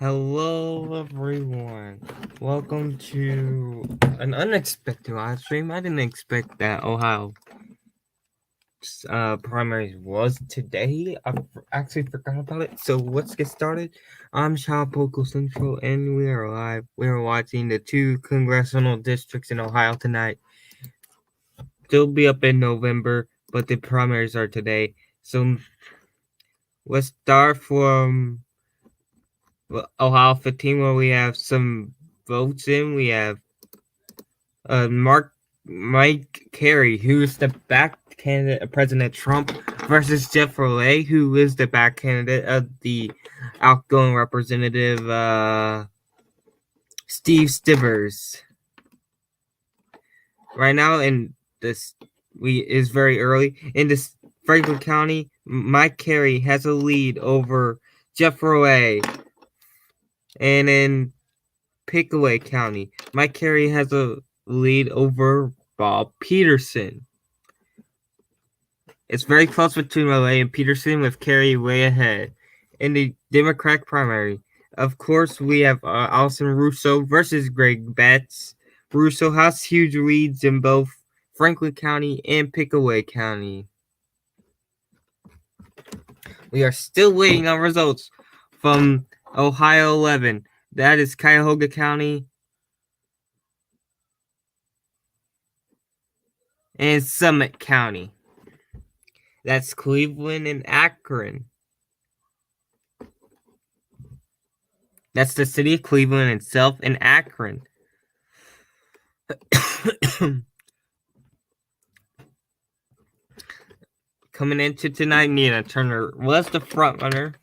Hello, everyone. Welcome to an unexpected live stream. I didn't expect that Ohio primaries was today. I actually forgot about it. So let's get started. I'm Poco Central, and we are live. We are watching the 2 congressional districts in Ohio tonight. They'll be up in November, but the primaries are today. So let's start from Ohio 15, where we have some votes in. We have Mike Kerry, who is the back candidate of President Trump, versus Jeff Roulet, who is the back candidate of the outgoing representative Steve Stivers. Right now, in this is very early in this Franklin County. Mike Kerry has a lead over Jeff Roulet, and in Pickaway County, Mike Kerry has a lead over Bob Peterson. It's very close between Roulet and Peterson, with Kerry way ahead. In the Democratic primary, of course, we have Allison Russo versus Greg Betts. Russo has huge leads in both Franklin County and Pickaway County. We are still waiting on results from Ohio 11. That is Cuyahoga County and Summit County. That's Cleveland and Akron. That's the city of Cleveland itself and Akron. Coming into tonight, Nina Turner was the front runner.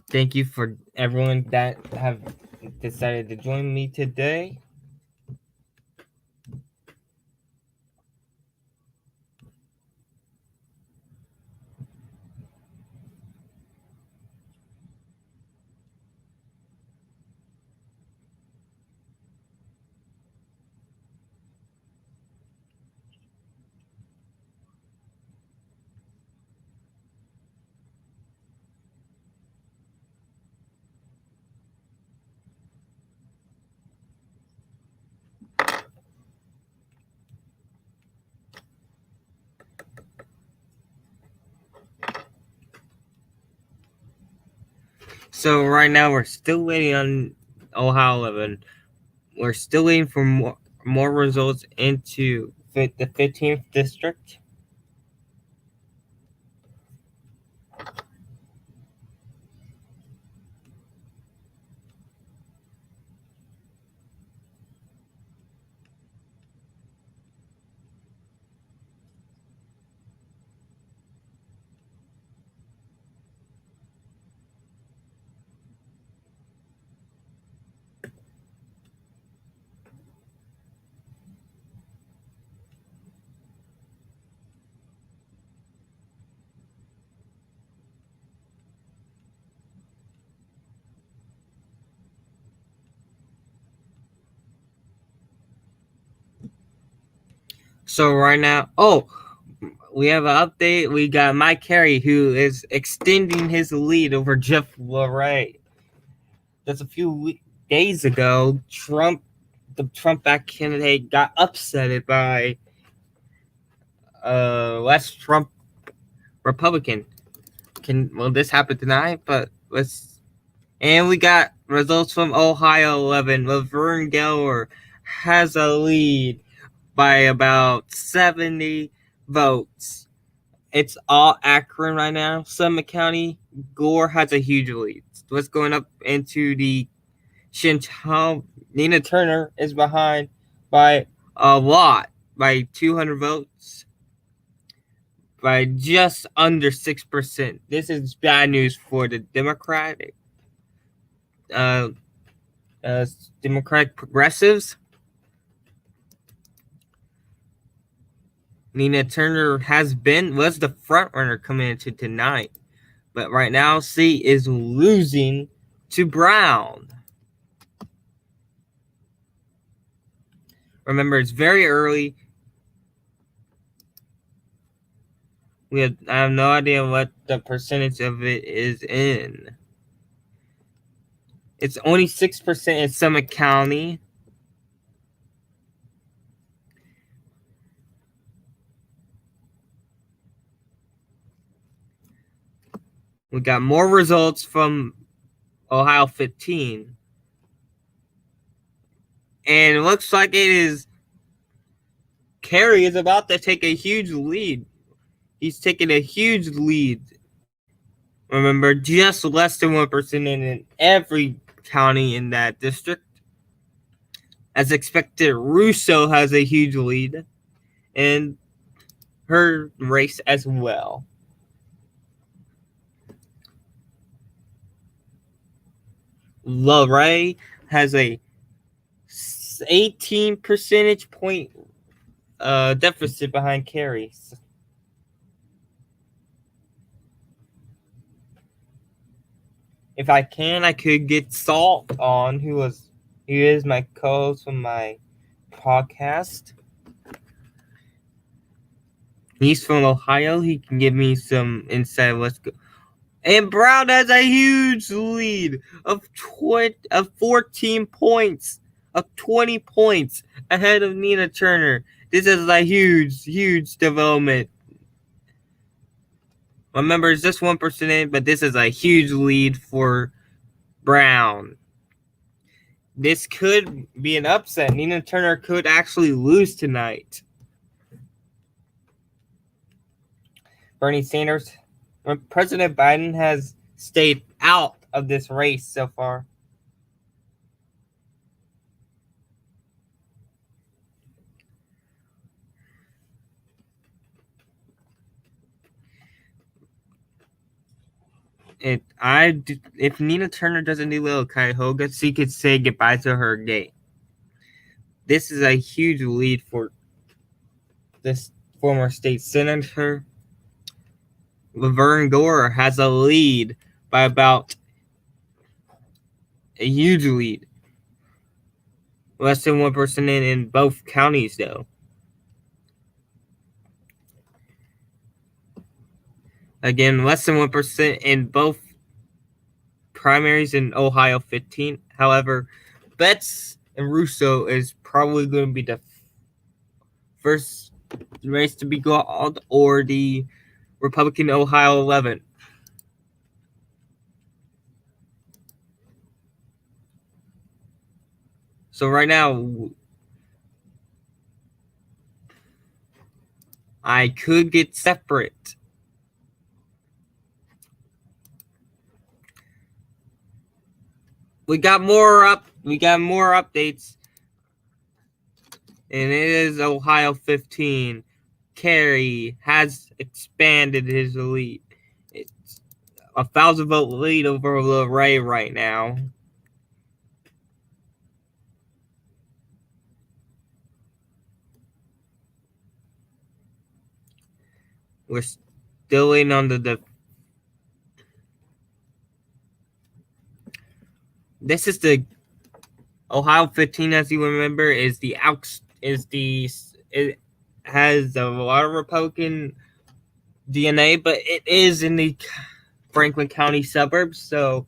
Thank you for everyone that have decided to join me today. So right now we're still waiting on Ohio 11. We're still waiting for more results into the 15th district. So right now, we have an update. We got Mike Kerry, who is extending his lead over Jeff Roulet. Just a few days ago, the Trump-backed candidate, got upset by less Trump Republican. This happened tonight, but and we got results from Ohio 11. Laverne Geller has a lead by about 70 votes. It's all Akron right now. Summit County, Gore has a huge lead. What's going up into the Chantal? Nina Turner is behind by a lot, by 200 votes, by just under 6%. This is bad news for the Democratic progressives. Nina Turner was the front runner coming into tonight, but right now she is losing to Brown. Remember, it's very early. I have no idea what the percentage of it is in. It's only 6% in Summit County. We got more results from Ohio 15. And it looks like it is Kerry is about to take a huge lead. He's taking a huge lead. Remember, just less than 1% in every county in that district. As expected, Russo has a huge lead in her race as well. LaRae has a 18 percentage point deficit behind Kerry. If I can, I could get Salt on, who is my co-host on my podcast. He's from Ohio. He can give me some insight. Let's go. And Brown has a huge lead of 14 points, of 20 points ahead of Nina Turner. This is a huge development. Remember, it's just 1% in, but this is a huge lead for Brown. This could be an upset. Nina Turner could actually lose tonight. Bernie Sanders, President Biden has stayed out of this race so far. If Nina Turner doesn't do little Cuyahoga, she could say goodbye to her gate. This is a huge lead for this former state senator. Laverne Gore has a lead by about a huge lead. Less than 1% in both counties, though. Again, less than 1% in both primaries in Ohio 15. However, Betts and Russo is probably going to be the first race to be called, or the Republican Ohio 11. So right now, I could get separate. We got more updates. And it is Ohio 15. Kerry has expanded his lead. It's a 1,000-vote lead over LaRae right now. We're still in on the this is the Ohio 15, as you remember, it has a lot of Republican DNA, but it is in the Franklin County suburbs. So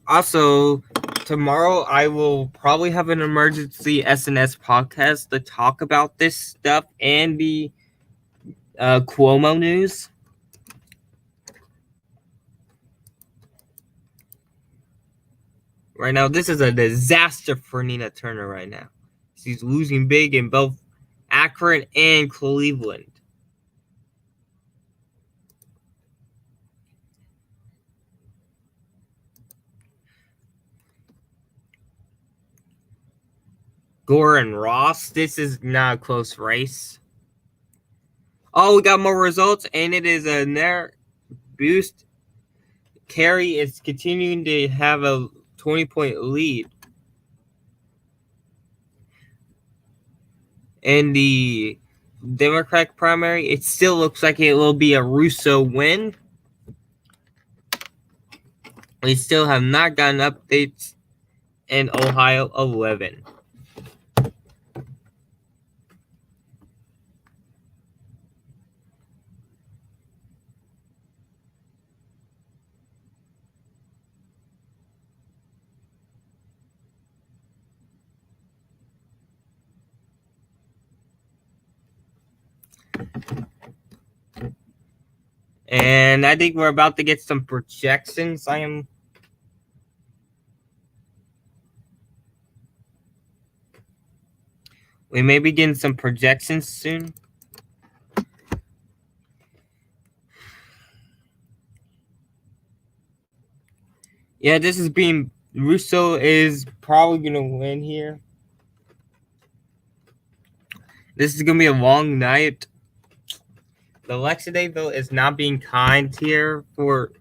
also tomorrow I will probably have an emergency SNS podcast to talk about this stuff and the Cuomo news. Right now, this is a disaster for Nina Turner right now. She's losing big in both Akron and Cleveland. Gore and Ross, this is not a close race. Oh, we got more results, and it is a near boost. Kerry is continuing to have a 20-point lead. In the Democratic primary, it still looks like it will be a Russo win. We still have not gotten updates in Ohio 11. And I think we're about to get some projections. We may be getting some projections soon. Yeah, this is being Russo is probably gonna win here. This is gonna be a long night. The election day vote is not being kind here for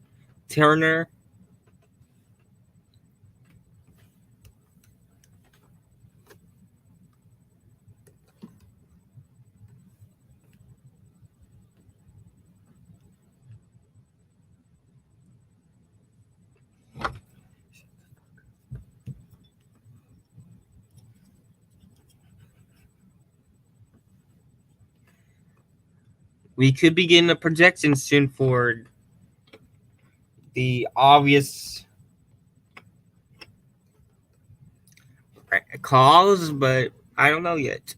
Turner. We could be getting a projection soon for the obvious cause, but I don't know yet.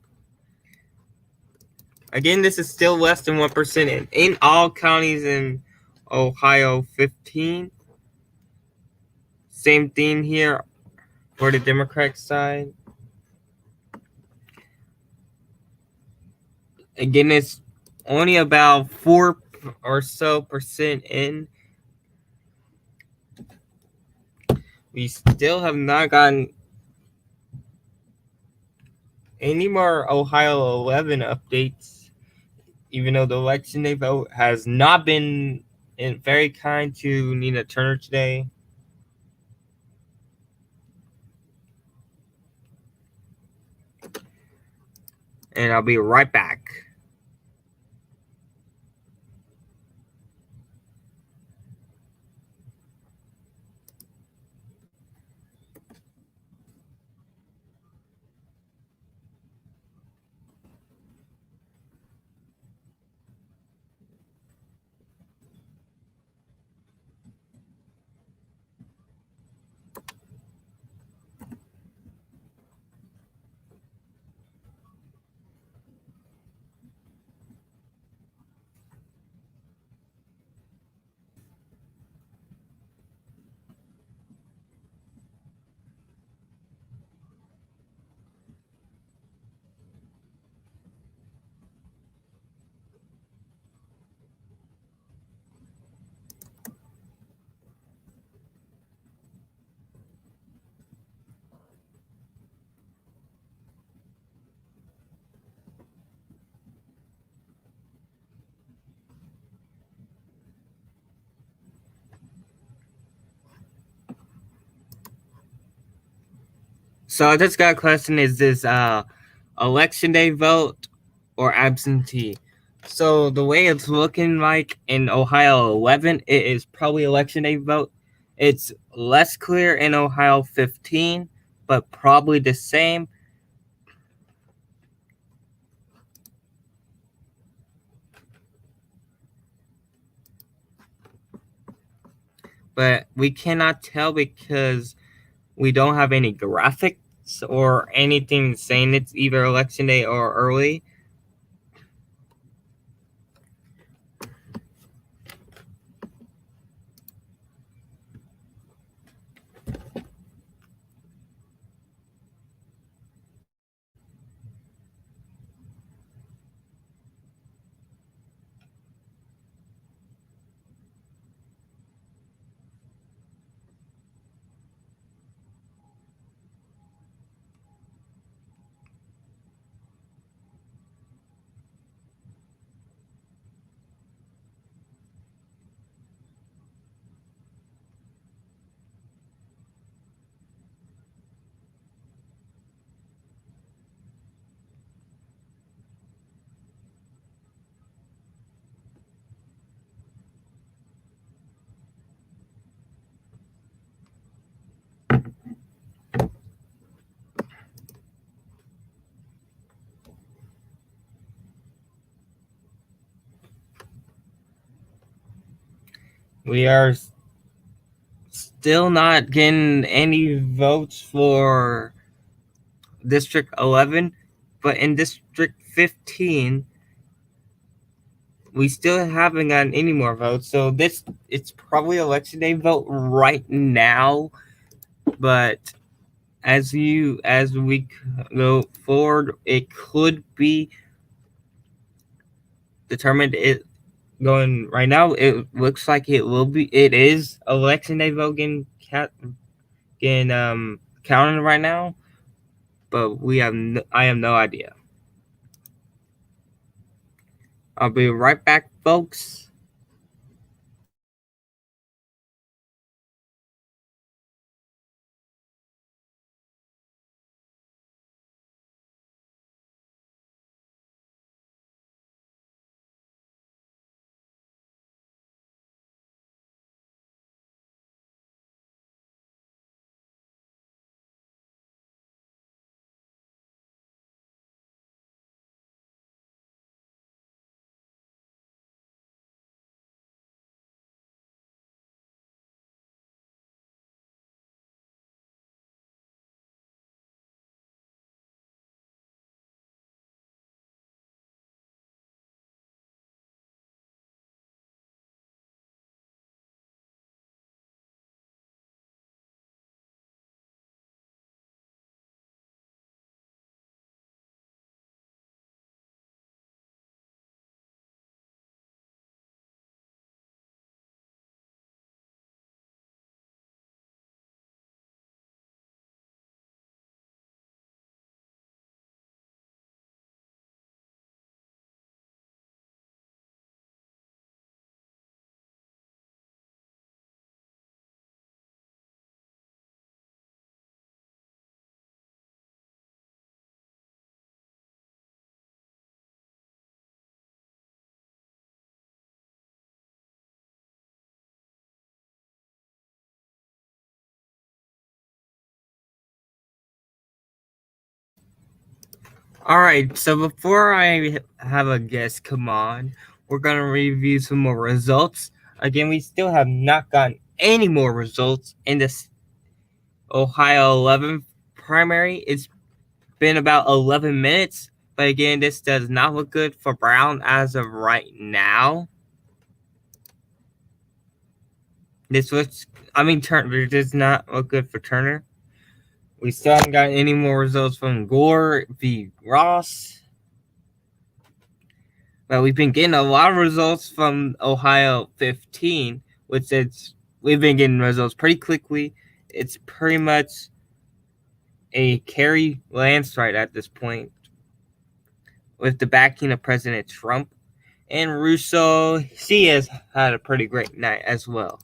Again, this is still less than 1% in all counties in Ohio 15. Same thing here for the Democratic side. Again, it's only about 4 or so percent in. We still have not gotten any more Ohio 11 updates, even though the election day vote has not been very kind to Nina Turner today. And I'll be right back. So I just got a question: is this election day vote or absentee? So the way it's looking like in Ohio 11, it is probably election day vote. It's less clear in Ohio 15, but probably the same. But we cannot tell because we don't have any graphics or anything saying it's either election day or early. We are still not getting any votes for District 11, but in District 15, we still haven't gotten any more votes. So it's probably election day vote right now, but as we go forward, it could be determined. It going right now. It looks like it will be. It is election day vote getting counted right now, but I have no idea. I'll be right back, folks. All right, so before I have a guest come on, we're going to review some more results. Again, we still have not gotten any more results in this Ohio 11 primary. It's been about 11 minutes, but again, this does not look good for Brown as of right now. Turner does not look good for Turner. We still haven't got any more results from Gore v. Ross. But we've been getting a lot of results from Ohio 15, which we've been getting results pretty quickly. It's pretty much a Kerry landslide at this point, with the backing of President Trump. And Russo, she has had a pretty great night as well.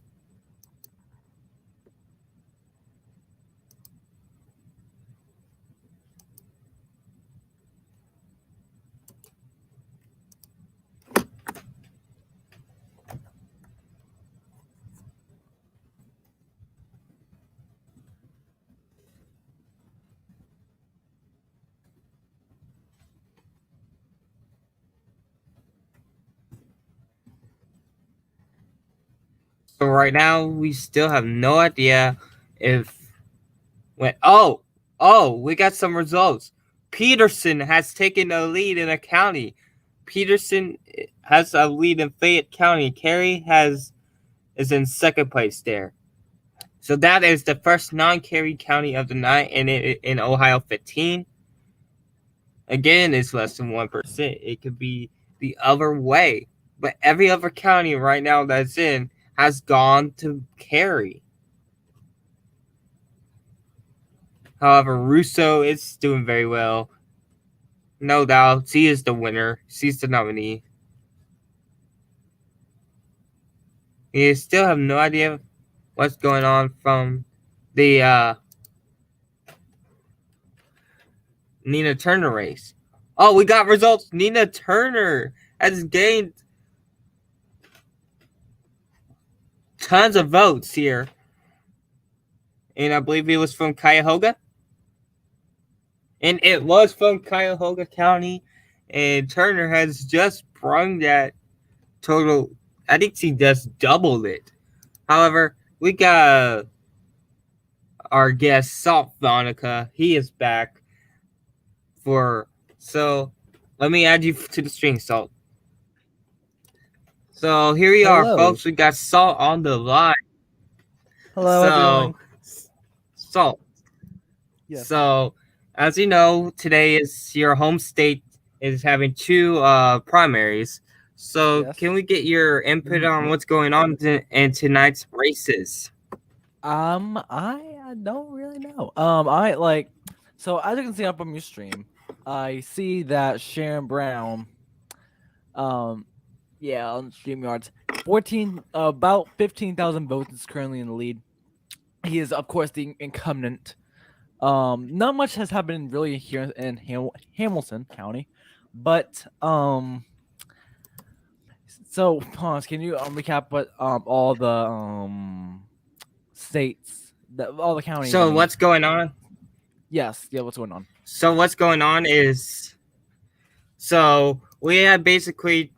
So right now, we still have no idea if we got some results. Peterson has taken a lead in a county. Peterson has a lead in Fayette County. Kerry is in second place there. So that is the first non-Kerry county of the night in Ohio 15. Again, it's less than 1%. It could be the other way. But every other county right now that's in has gone to Kerry. However, Russo is doing very well. No doubt, she is the winner. She's the nominee. You still have no idea what's going on from the Nina Turner race. Oh, we got results. Nina Turner has gained tons of votes here. And I believe it was from Cuyahoga. And it was from Cuyahoga County. And Turner has just sprung that total. I think she just doubled it. However, we got our guest Salt Vonica. He is back for so. Let me add you to the string, Salt. So here we are, Hello. folks. We got Salt on the line. Hello, how's it So, going? Salt. Yes. So, as you know, today is your home state is having two primaries. So, can Yes. we get your input on what's going on in tonight's races? I don't really know. I like so as you can see up on your stream, I see that Sharon Brown, um, yeah, on StreamYards, 14 about 15,000 votes is currently in the lead. He is of course the incumbent. Not much has happened really here in Hamilton County, but so Hans, can you recap what all the states that all the counties, I So, mean. what's going on? Yes, yeah, what's going on? So, what's going on is we have basically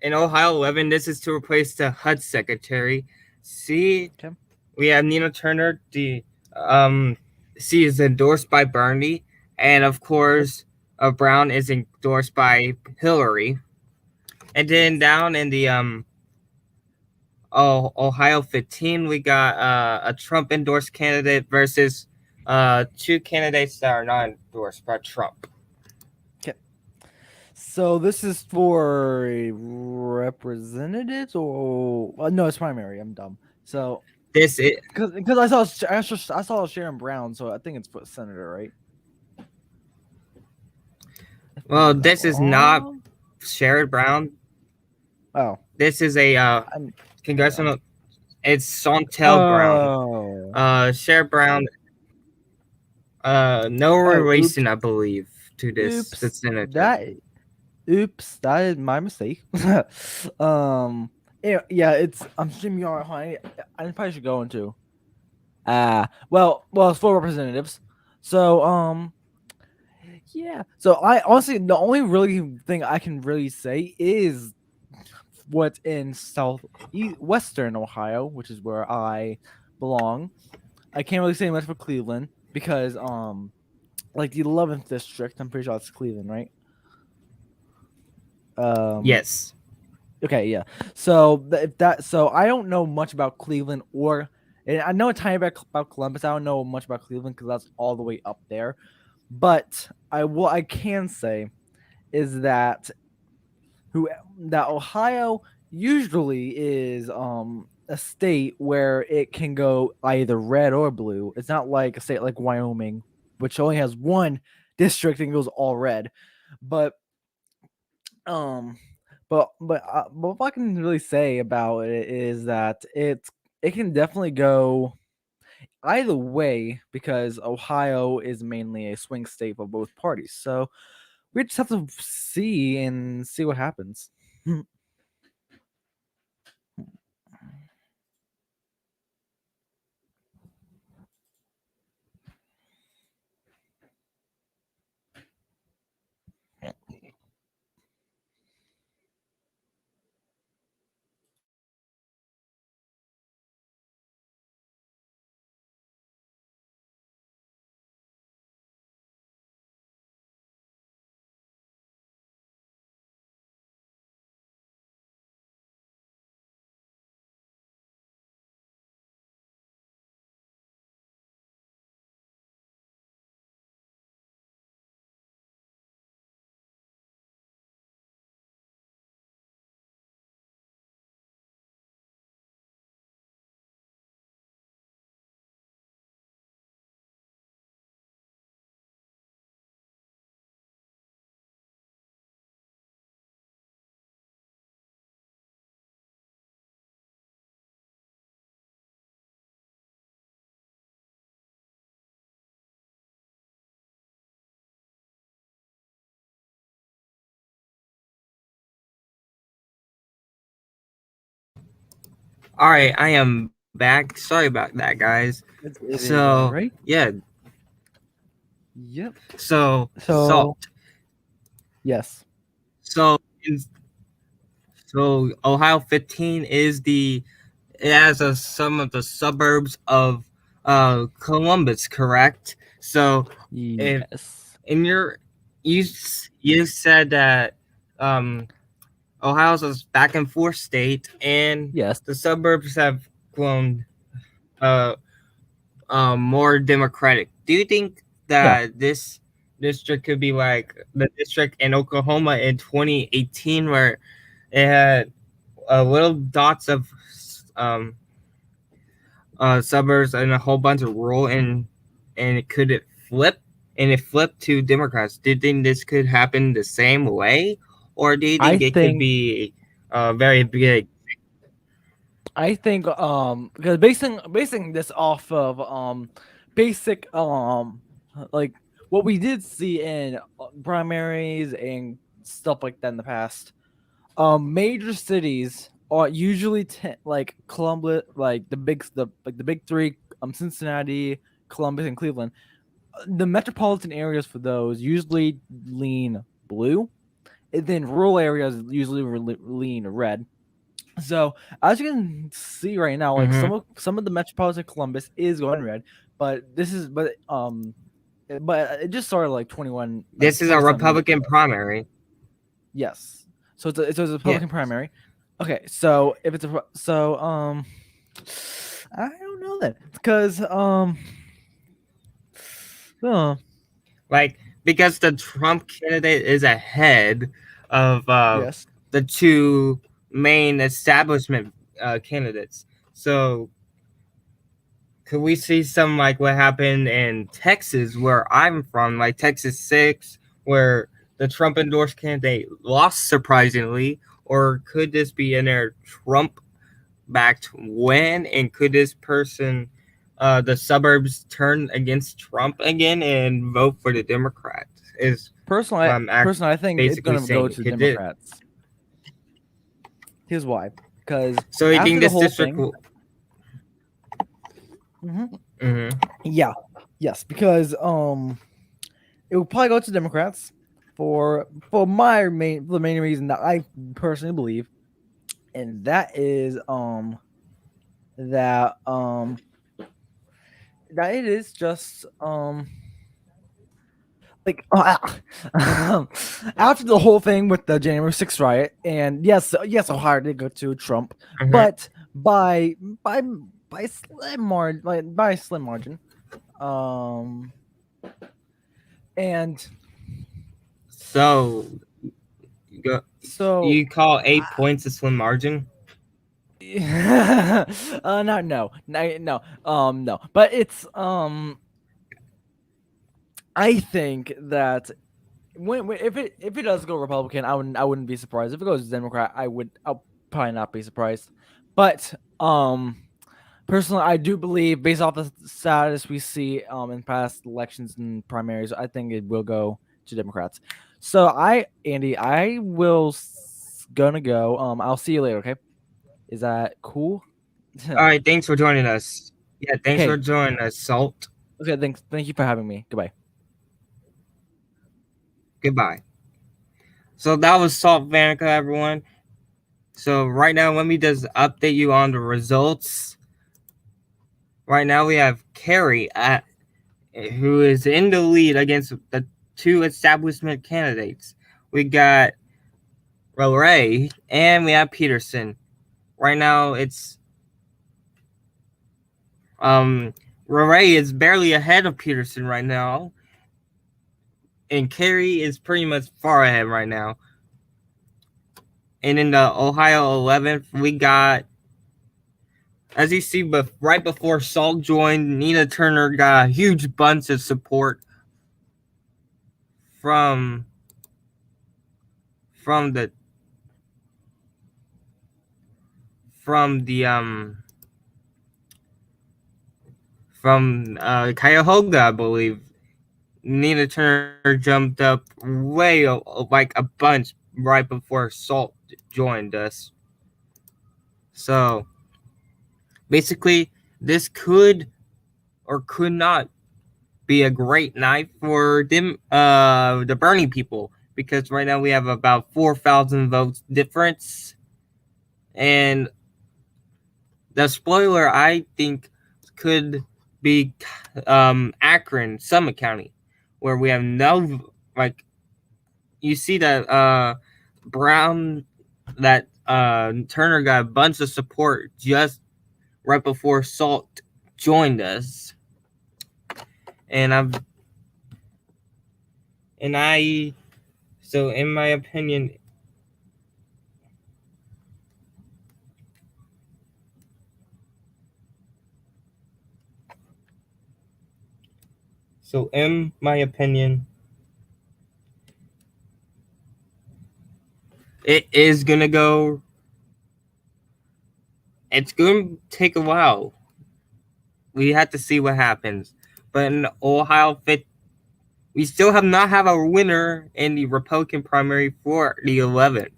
in Ohio 11. This is to replace the HUD secretary. See, Okay. we have Nina Turner. Um, she is endorsed by Bernie, and of Yep. course, Brown is endorsed by Hillary. And then Yes. down in the Ohio 15, we got a Trump endorsed candidate versus two candidates that are not endorsed by Trump. Okay. So this is for representatives or no, it's primary. I'm dumb. So This is because I saw Sharon Brown, so I think it's for senator, right? If well, I'm not this is not wrong. Sherrod Brown. Oh, This is a I'm yeah. congressional. It's Sontel Brown. Oh. Sherrod Brown. No Oh, oops. relation, I believe, to the Oops. senator. Oops, that is my mistake. Yeah, it's I'm streaming your I probably should go into. Well, it's for representatives. So, yeah. So I honestly, the only really thing I can really say is what's in western Ohio, which is where I belong. I can't really say much for Cleveland because, like the 11th district, I'm pretty sure it's Cleveland, right? Um, Yes. Okay, yeah. So if that, so I don't know much about Cleveland and I know a tiny bit about Columbus. I don't know much about Cleveland because that's all the way up there. But what I can say is who that Ohio usually is a state where it can go either red or blue. It's not like a state like Wyoming, which only has one district and goes all red. But um, but what I can really say about it is that it can definitely go either way because Ohio is mainly a swing state for both parties. So we just have to see what happens. All right, I am back. Sorry about that, guys. It is all So right. yeah, Yep. so So salt. yes. So in, so Ohio 15 is the it has some of the suburbs of Columbus, correct? So if Yes. in your you said that um, Ohio's a back and forth state, and Yes. the suburbs have grown uh, more democratic. Do you think Yeah. that this district could be like the district in Oklahoma in 2018, where it had little dots of um, suburbs and a whole bunch of rural, and it could it flip and it flipped to Democrats? Do you think this could happen the same way, or do you I think it could think be very big? because basing this off of basic like what we did see in primaries and stuff like that in the past. Major cities are usually like Columbus, like the big three, Cincinnati, Columbus, and Cleveland. The metropolitan areas for those usually lean blue, and then rural areas usually lean red. So as you can see right now, like Mm-hmm. some of the metropolitan Columbus is going red, but it just started like 21 like This is a 20 something years Republican ago. primary. Yes. So it's a Yeah. Republican primary. Okay, so if it's a so I don't know that because uh, Like, because the Trump candidate is ahead of yes. the two main establishment candidates. So could we see some like what happened in Texas, where I'm from, like Texas 6, where the Trump endorsed candidate lost surprisingly? Or could this be in their Trump backed win? And could this person, the suburbs, turn against Trump again and vote for the Democrats? Is what I'm Personally, I think it's basically gonna go saying. to Could this? Democrats. Here's why: because So you think after the this whole district thing, will? mhm, Mm-hmm. yeah, yes, because it will probably go to Democrats for the main reason that I personally believe, and that is that that it is just like after the whole thing with the January 6th riot, and yes, Ohio did go to Trump, Mm-hmm. but by by by slim margin, by a slim margin, um, and So go, so you call 8 points a slim margin? not no, no, no, but it's I think that if it does go Republican, I wouldn't be surprised. If it goes Democrat, I'll probably not be surprised. But personally, I do believe, based off the status we see in past elections and primaries, I think it will go to Democrats. So Andy, I will gonna go. I'll see you later. Okay, is that cool? All right. Thanks for joining us. Yeah. Thanks for Okay. joining us, Salt. Okay. Thanks. Thank you for having me. Goodbye. Goodbye. So that was Salt Vanica, everyone. So right now, let me just update you on the results. Right now, we have Carrie who is in the lead against the two establishment candidates. We got Ray and we have Peterson. Right now, it's Ray is barely ahead of Peterson right now, and Carrie is pretty much far ahead right now. And in the Ohio 11th, we got, as you see, but right before Salt joined, Nina Turner got a huge bunch of support from from the from the from Cuyahoga, I believe. Nina Turner jumped up way like a bunch right before Salt joined us. So basically, this could or could not be a great night for them, the Bernie people, because right now we have about 4,000 votes difference, and the spoiler I think could be Akron, Summit County, where we have no, like, you see that Brown, that Turner got a bunch of support just right before Salt joined us, and I so in my opinion, it is gonna go. It's going to take a while. We have to see what happens. But in Ohio, we still have not have a winner in the Republican primary for the 11th,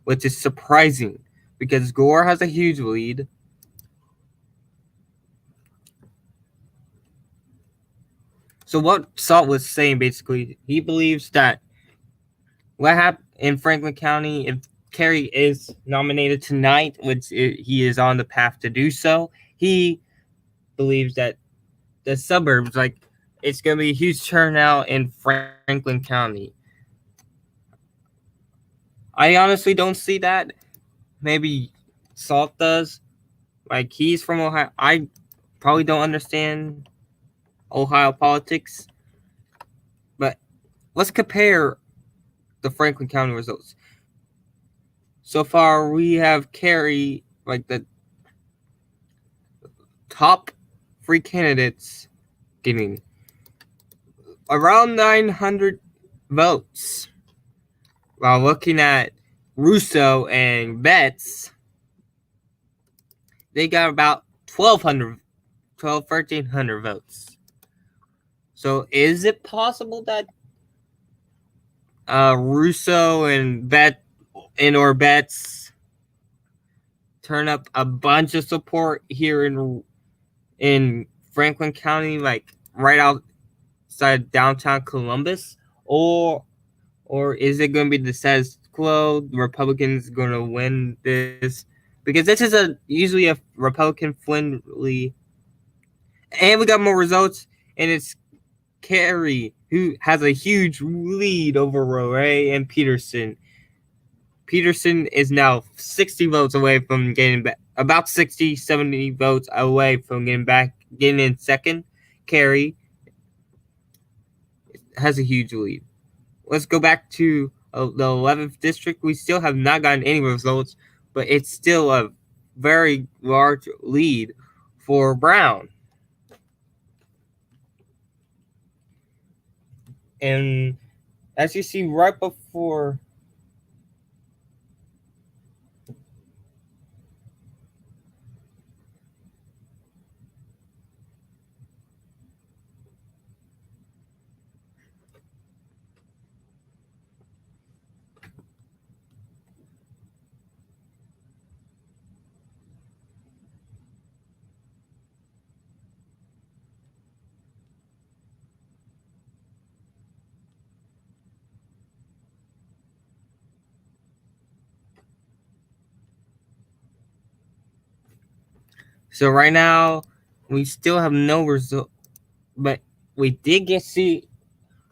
which is surprising because Gore has a huge lead. So what Salt was saying, basically, he believes that what happened in Franklin County, if Kerry is nominated tonight, which he is on the path to do so, he believes that the suburbs, like, it's going to be a huge turnout in Franklin County. I honestly don't see that. Maybe Salt does. Like, he's from Ohio. I probably don't understand Ohio politics. But let's compare the Franklin County results. So far, we have Kerry, like, the top three candidates getting around 900 votes. While looking at Russo and Betts, they got about 1,300 votes. So is it possible that Russo and Betts turn up a bunch of support here in Franklin County, like right outside downtown Columbus, or is it going to be the status quo? The Republicans going to win this because this is usually a Republican friendly, and we got more results, and it's Kerry who has a huge lead over Roray and Peterson. Peterson is now 60 votes away from getting back, about 60, 70 votes away from getting in second. Kerry has a huge lead. Let's go back to the 11th district. We still have not gotten any results, but it's still a very large lead for Brown. And as you see right before, so right now we still have no result, but we did get see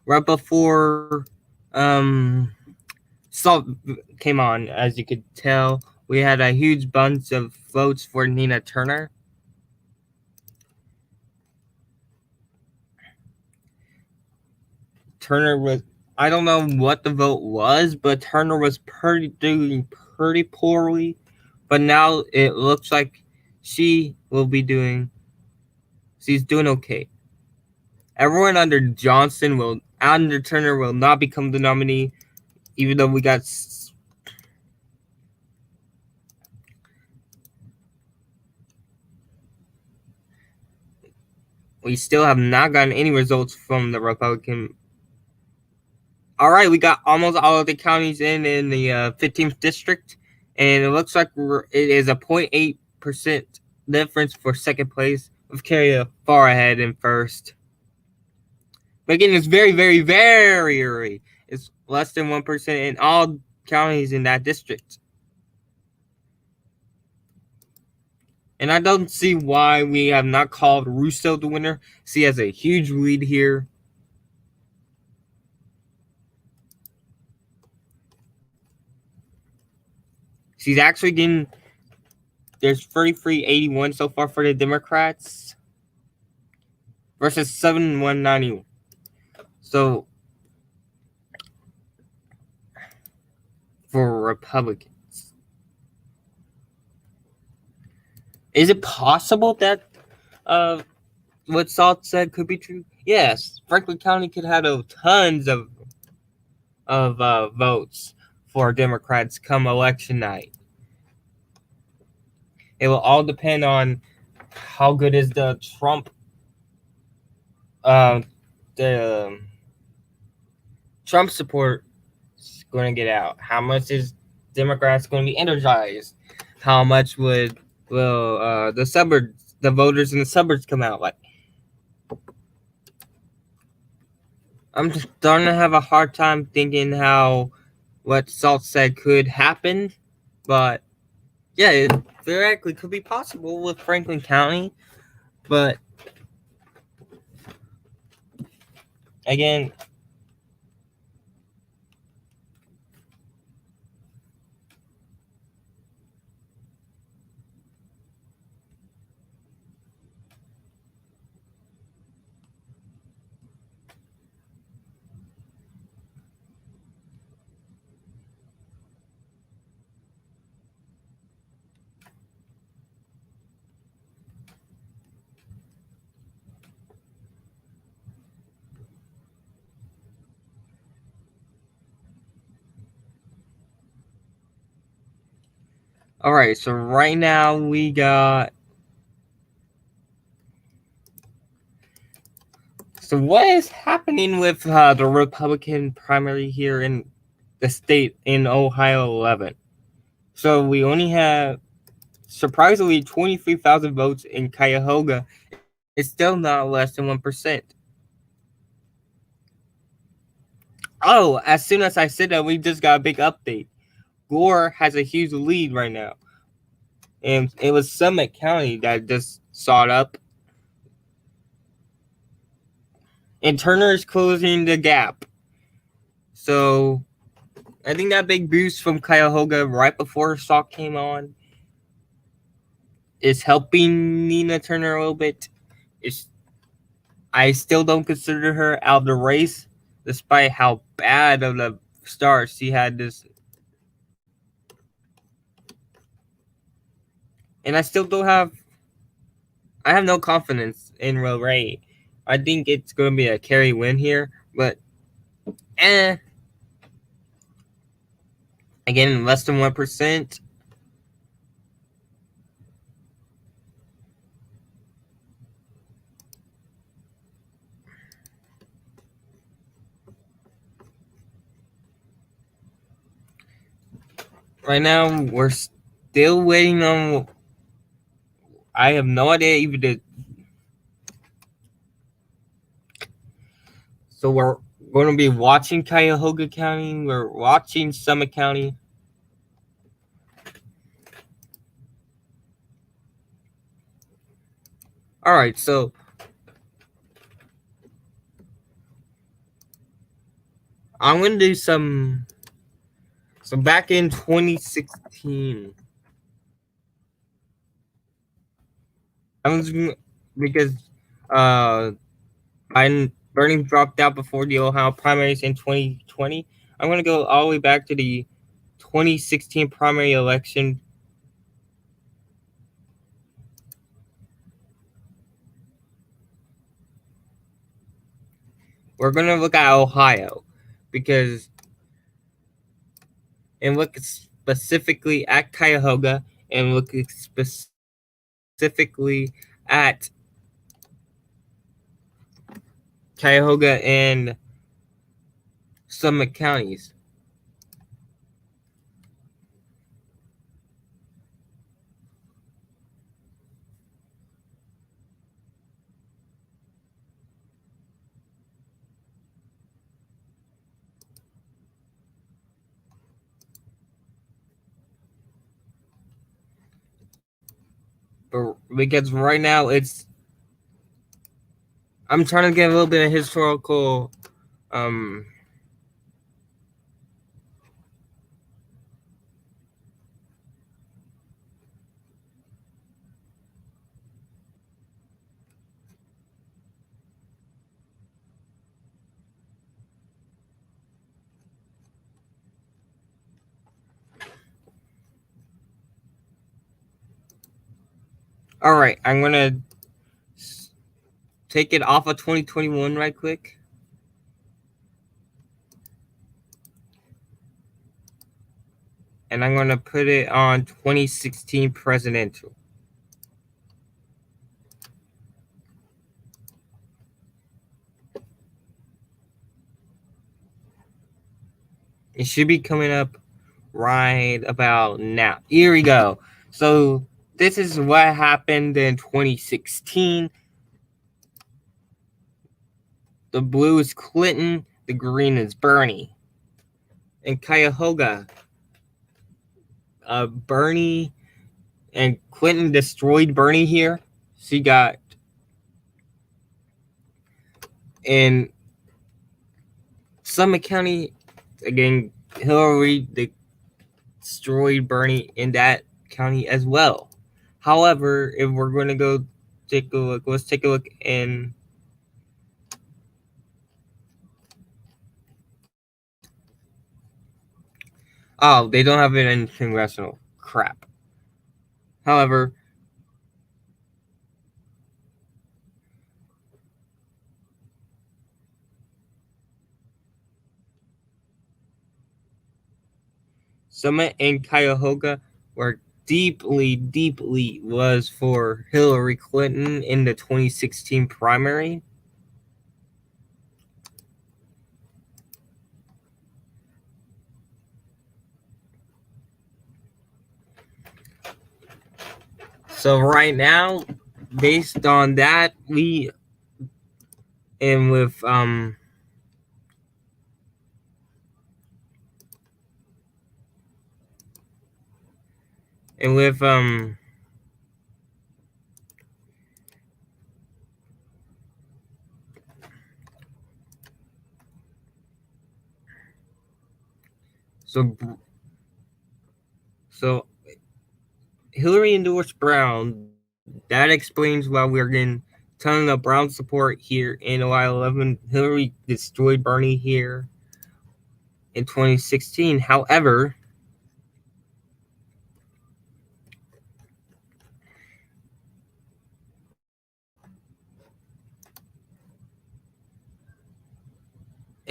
right before Salt came on. As you could tell, we had a huge bunch of votes for Nina Turner. Turner was, I don't know what the vote was, but Turner was doing pretty poorly. But now it looks like she's doing okay. Everyone under Turner will not become the nominee, even though we still have not gotten any results from the Republican. All right, we got almost all of the counties in the 15th district, and it looks like it is a 0.8% difference for second place, with Kerry far ahead in first. But again, it's very, very, very, it's less than 1% in all counties in that district. And I don't see why we have not called Russo the winner. He has a huge lead here. She's actually getting, there's 33-81 so far for the Democrats versus 71-91. So for Republicans, is it possible that what Salt said could be true? Yes, Franklin County could have tons of votes for Democrats come election night. It will all depend on how good is the the Trump support going to get out. How much is Democrats going to be energized? How much will the voters in the suburbs come out? Like, I'm just starting to have a hard time thinking how what Salt said could happen, but yeah, it theoretically could be possible with Franklin County, but again, all right. So right now we got. So what is happening with the Republican primary here in the state in Ohio 11? So we only have surprisingly 23,000 votes in Cuyahoga. It's still not less than 1%. Oh, as soon as I said that, we just got a big update. Gore has a huge lead right now. And it was Summit County that just saw it up. And Turner is closing the gap. So I think that big boost from Cuyahoga right before Saw came on is helping Nina Turner a little bit. I still don't consider her out of the race, despite how bad of the start she had this. And I still don't have. I have no confidence in Ro Ray. I think it's going to be a carry win here, but again, less than 1%. Right now, we're still waiting on. I have no idea even the. So we're going to be watching Cuyahoga County. We're watching Summit County. All right, so I'm going to do some. So back in 2016, because Bernie dropped out before the Ohio primaries in 2020. I'm going to go all the way back to the 2016 primary election. We're going to look at Ohio and look specifically at Cuyahoga and look specifically at Cuyahoga and Summit counties. but because right now I'm trying to get a little bit of historical all right, I'm gonna take it off of 2021 right quick. And I'm gonna put it on 2016 presidential. It should be coming up right about now. Here we go. So this is what happened in 2016. The blue is Clinton, the green is Bernie. In Cuyahoga, Bernie and Clinton destroyed Bernie here. She got in Summit County, again, Hillary destroyed Bernie in that county as well. However, if we're going to go take a look, let's take a look in oh, they don't have it in congressional. Crap. However, Summit and Cuyahoga were deeply was for Hillary Clinton in the 2016 primary. So right now, based on that, and with and with so Hillary endorsed Brown. That explains why we're getting ton of Brown support here in Ohio 11. Hillary destroyed Bernie here in 2016. However,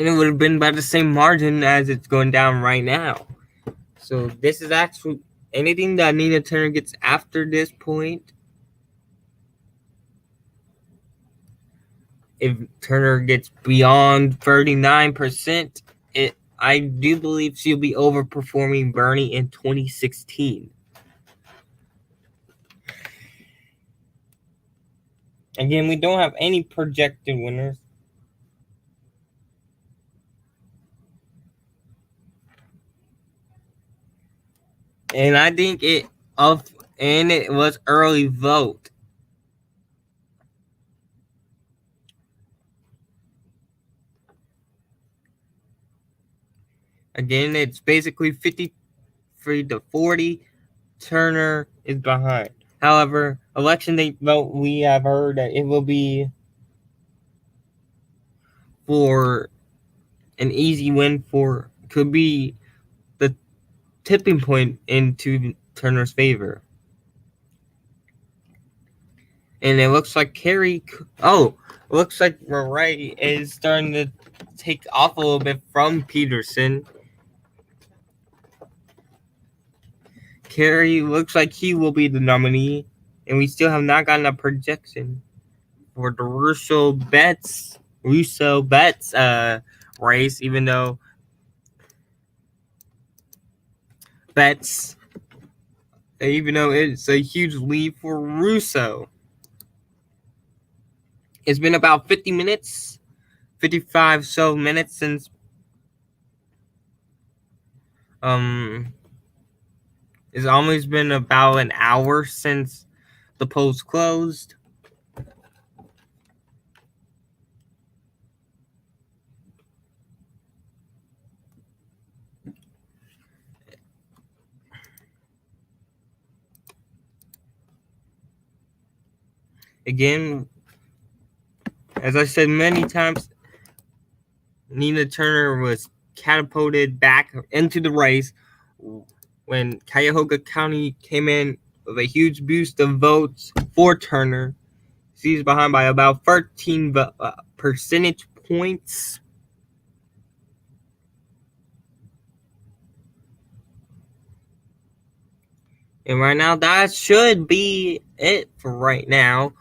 and it would have been by the same margin as it's going down right now. So this is actually anything that Nina Turner gets after this point. If Turner gets beyond 39%, I do believe she'll be overperforming Bernie in 2016. Again, we don't have any projected winners. And I think it was early vote. Again, it's basically 53 to 40. Turner is behind. However, election day vote, we have heard that it will be for an easy win could be the tipping point into Turner's favor. And it looks like looks like Murray is starting to take off a little bit from Peterson. Kerry looks like he will be the nominee, and we still have not gotten a projection for the Russo Betts race, even though Betts, even though it's a huge lead for Russo. It's been about 50 minutes, 55 so minutes since it's almost been about an hour since the polls closed. Again, as I said many times, Nina Turner was catapulted back into the race when Cuyahoga County came in with a huge boost of votes for Turner. She's behind by about 13 percentage points. And right now, that should be it for right now.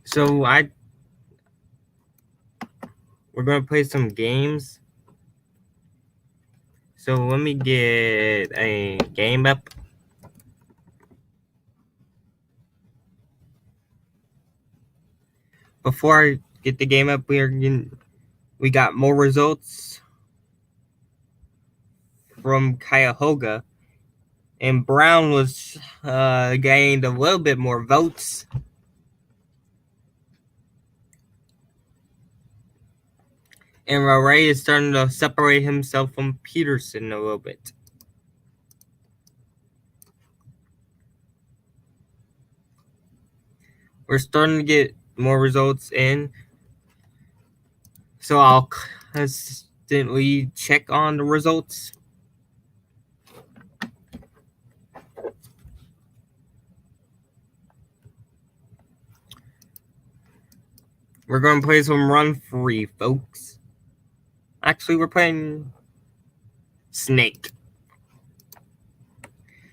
So we're gonna play some games. So let me get a game up. Before I get the game up, we got more results from Cuyahoga, and Brown was gained a little bit more votes. And Ray is starting to separate himself from Peterson a little bit. We're starting to get more results in. So I'll constantly check on the results. We're going to play some Run Free, folks. Actually, we're playing Snake.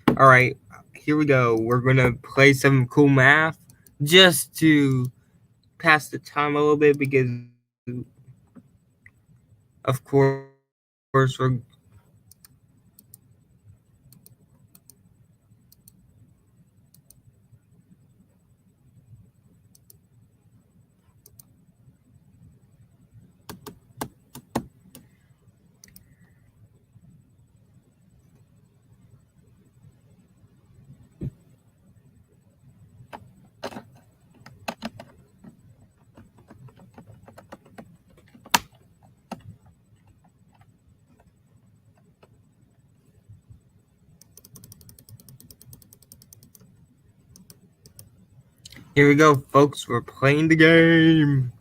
Alright, here we go. We're going to play some cool math just to pass the time a little bit because, of course, we're here we go, folks. We're playing the game.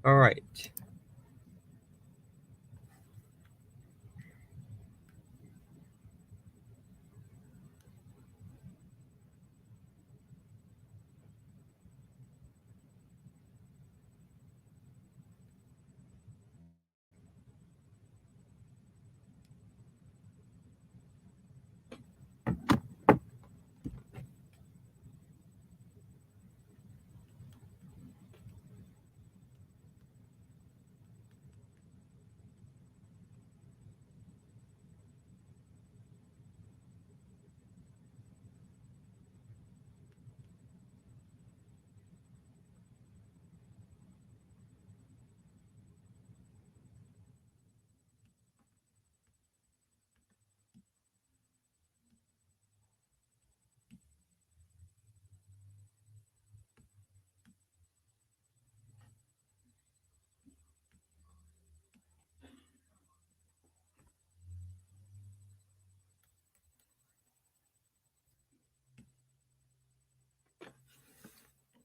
All right.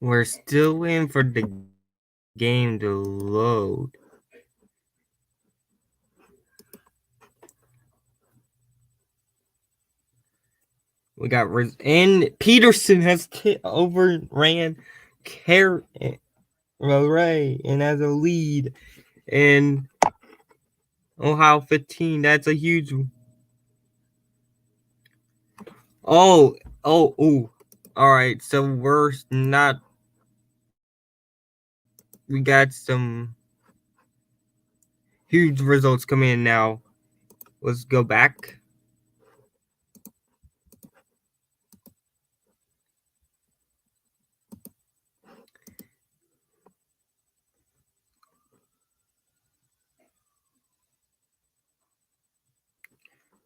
We're still waiting for the game to load. We got and Peterson has overran Ray and has a lead in Ohio 15. That's a huge. Oh. All right. So we're not. We got some huge results coming in now. Let's go back.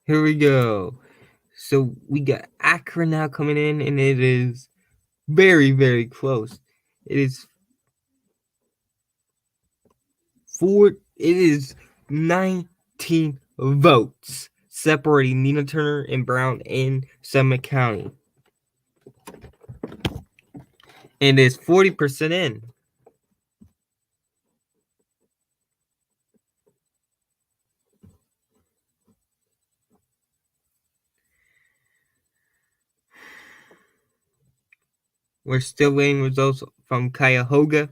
Here we go. So we got Akron now coming in, and it is very, very close. It is 19 votes separating Nina Turner and Brown in Summit County. And it's 40% in. We're still waiting results from Cuyahoga.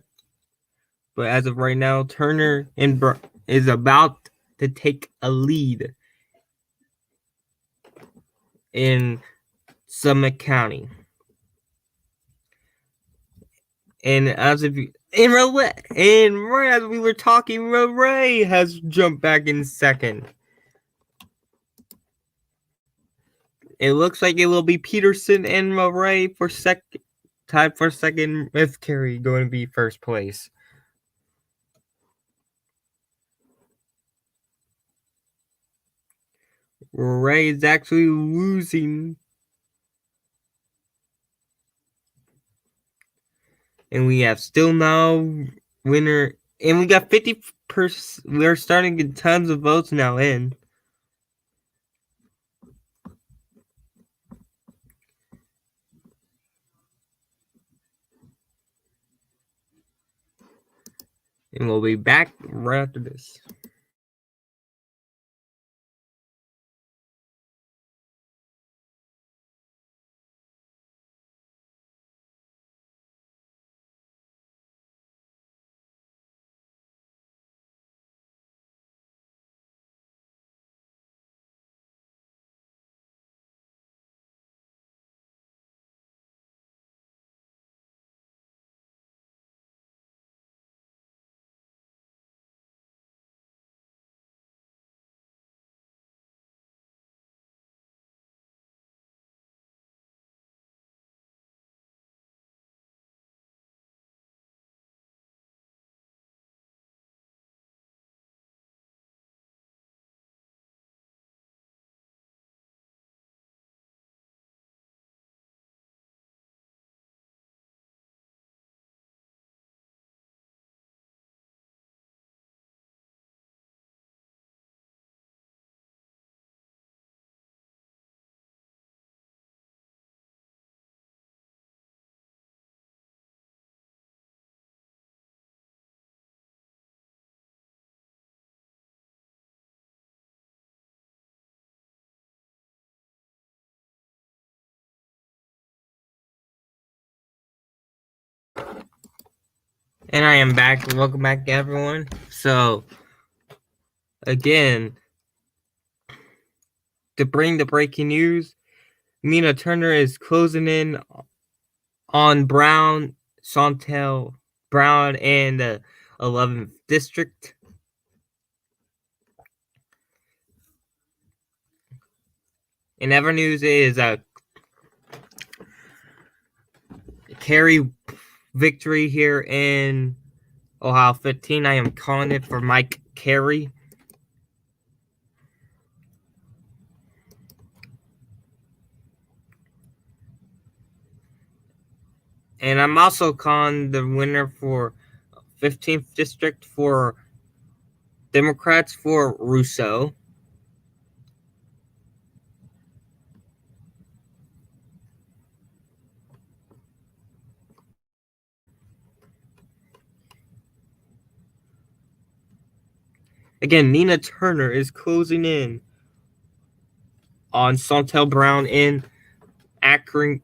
But as of right now, Turner is about to take a lead in Summit County. And as if and right as we were talking, Ray has jumped back in second. It looks like it will be Peterson and Ray for tied for second, with Carey going to be first place. Ray is actually losing. And we have still now winner. And we got 50%. We're starting to get tons of votes now in. And we'll be back right after this. And I am back. Welcome back, everyone. So, again, to bring the breaking news, Nina Turner is closing in on Brown, Chantel Brown, and the 11th District. In other news is Kerry victory here in Ohio 15. I am calling it for Mike Kerry. And I'm also calling the winner for 15th District for Democrats for Russo. Again, Nina Turner is closing in on Chantel Brown in Akron.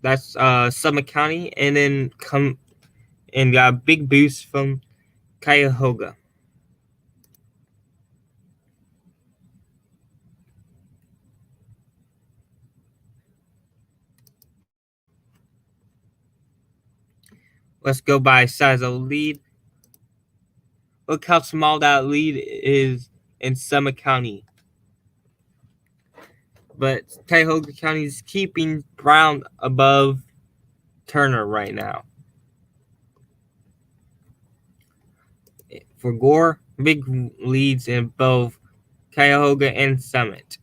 That's Summit County, and then got a big boost from Cuyahoga. Let's go by size of lead. Look how small that lead is in Summit County. But Cuyahoga County is keeping Brown above Turner right now. For Gore, big leads in both Cuyahoga and Summit.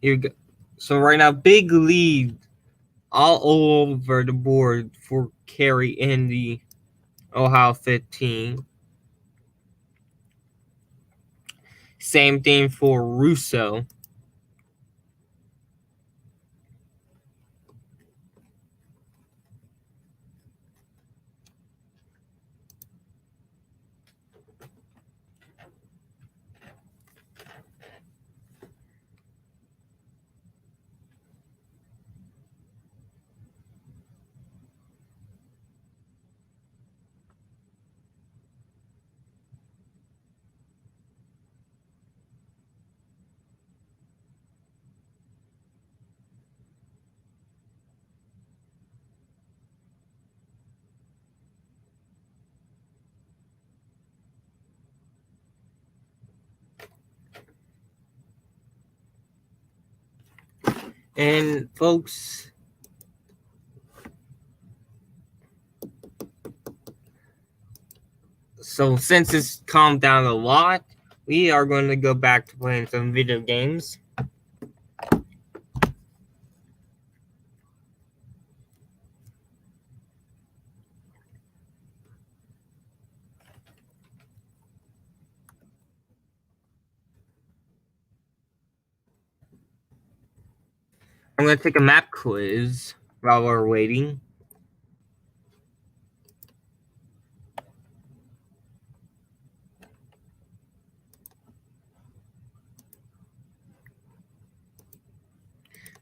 Here we go. So right now, big lead all over the board for Kerry in the Ohio 15. Same thing for Russo. And folks, so since it's calmed down a lot, we are going to go back to playing some video games. I'm gonna take a map quiz while we're waiting.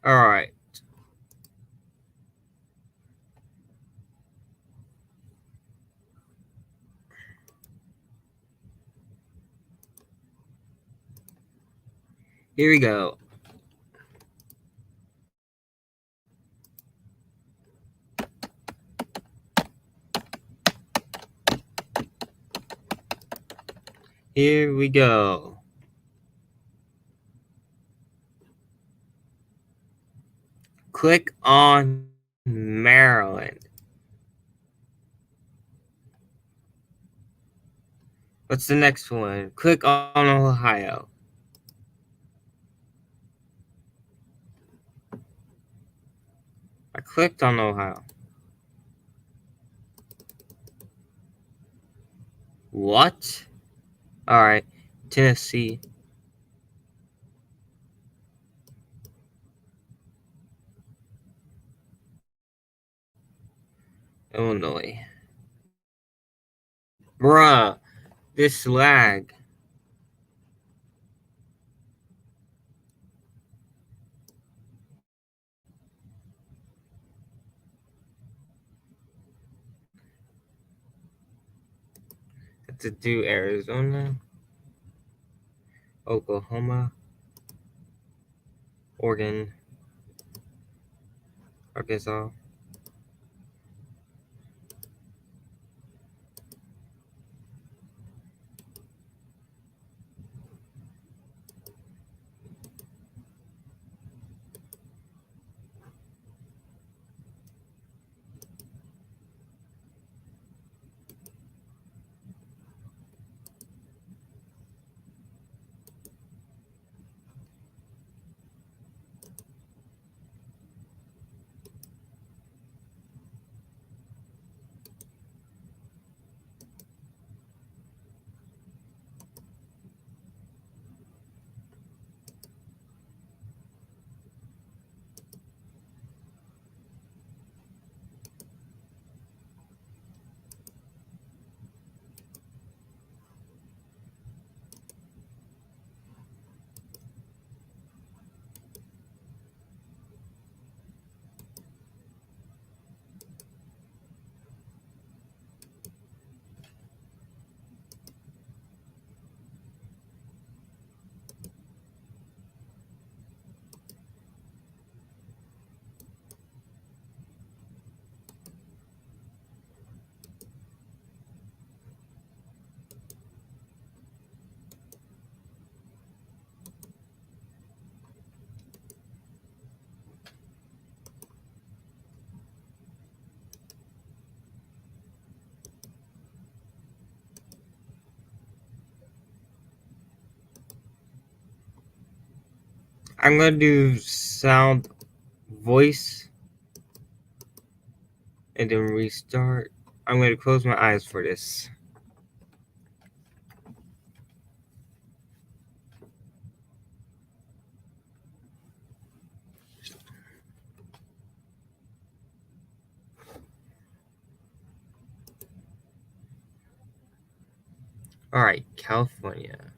Alright. Here we go. Here we go. Click on Maryland. What's the next one? Click on Ohio. I clicked on Ohio. What? Alright. Tennessee. Illinois. Bruh. This lag. Have to do Arizona. Oklahoma. Oregon. Arkansas. I'm gonna do sound voice and then restart. I'm gonna close my eyes for this. Alright, California.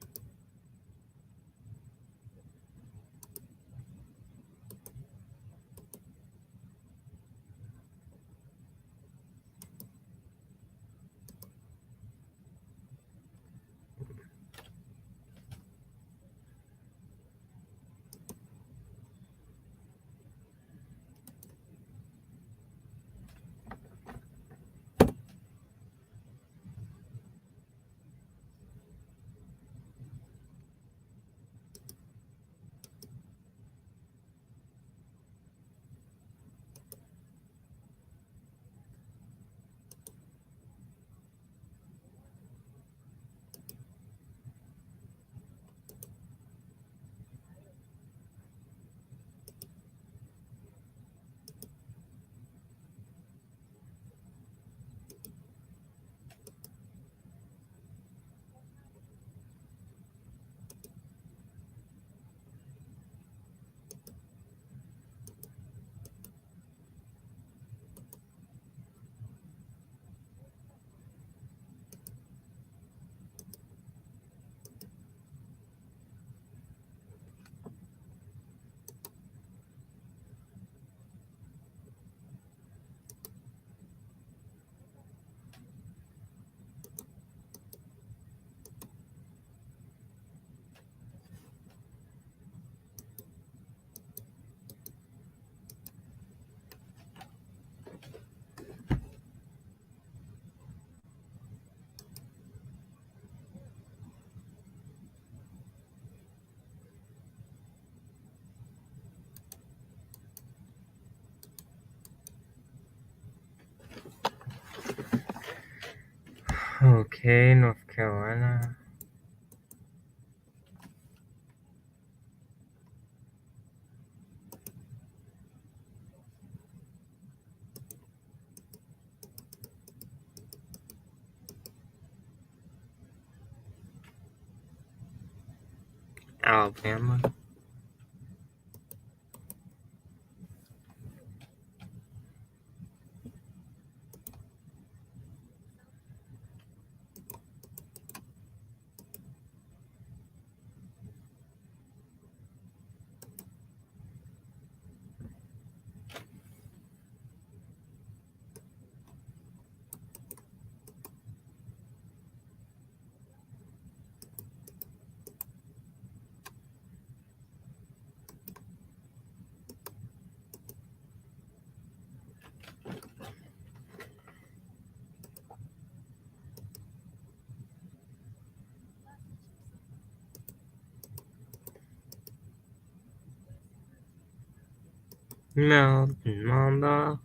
Okay, North Carolina. Alabama. Manda.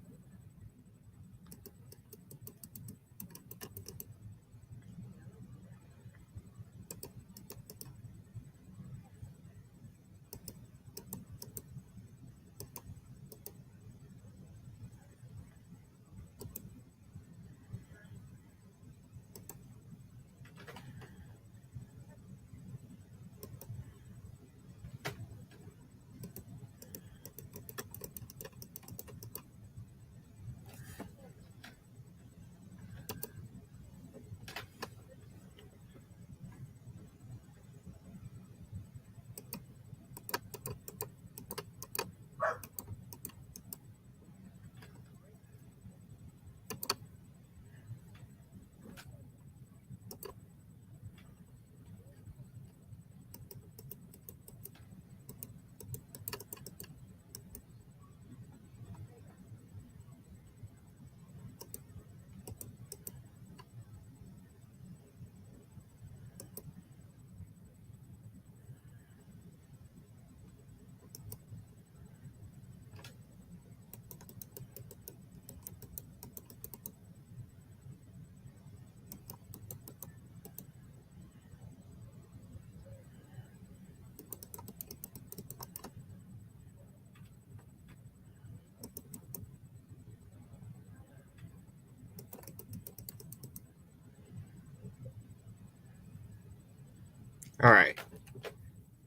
Alright.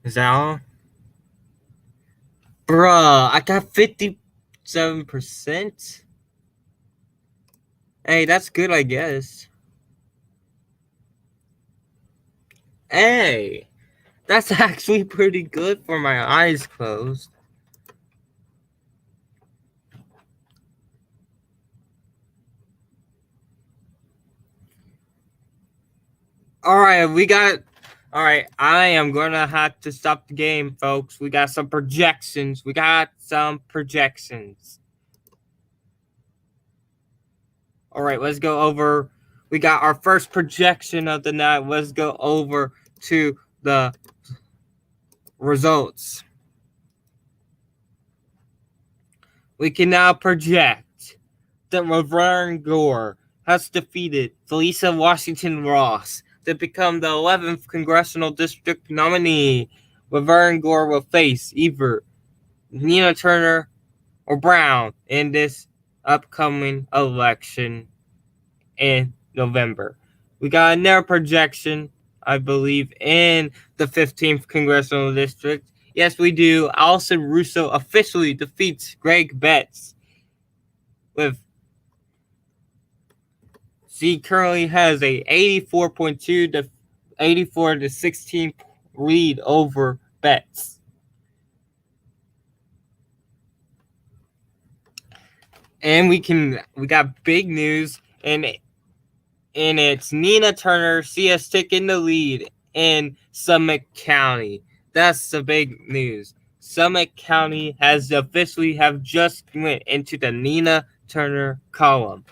Is that all? Bruh, I got 57%. Hey, that's good, I guess. Hey, that's actually pretty good for my eyes closed. Alright, Alright, I am gonna have to stop the game, folks. We got some projections. Alright, let's go over. We got our first projection of the night. Let's go over to the results. We can now project that Laverne Gore has defeated Felisa Washington Ross to become the 11th Congressional District nominee. Laverne Gore will face either Nina Turner or Brown in this upcoming election in November. We got another projection, I believe, in the 15th Congressional District. Yes, we do. Allison Russo officially defeats Greg Betts with she currently has a 84.2 to 84 to 16 lead over Betts. And we got big news, and it's Nina Turner. She has taken the lead in Summit County. That's the big news. Summit County has officially have just went into the Nina Turner column.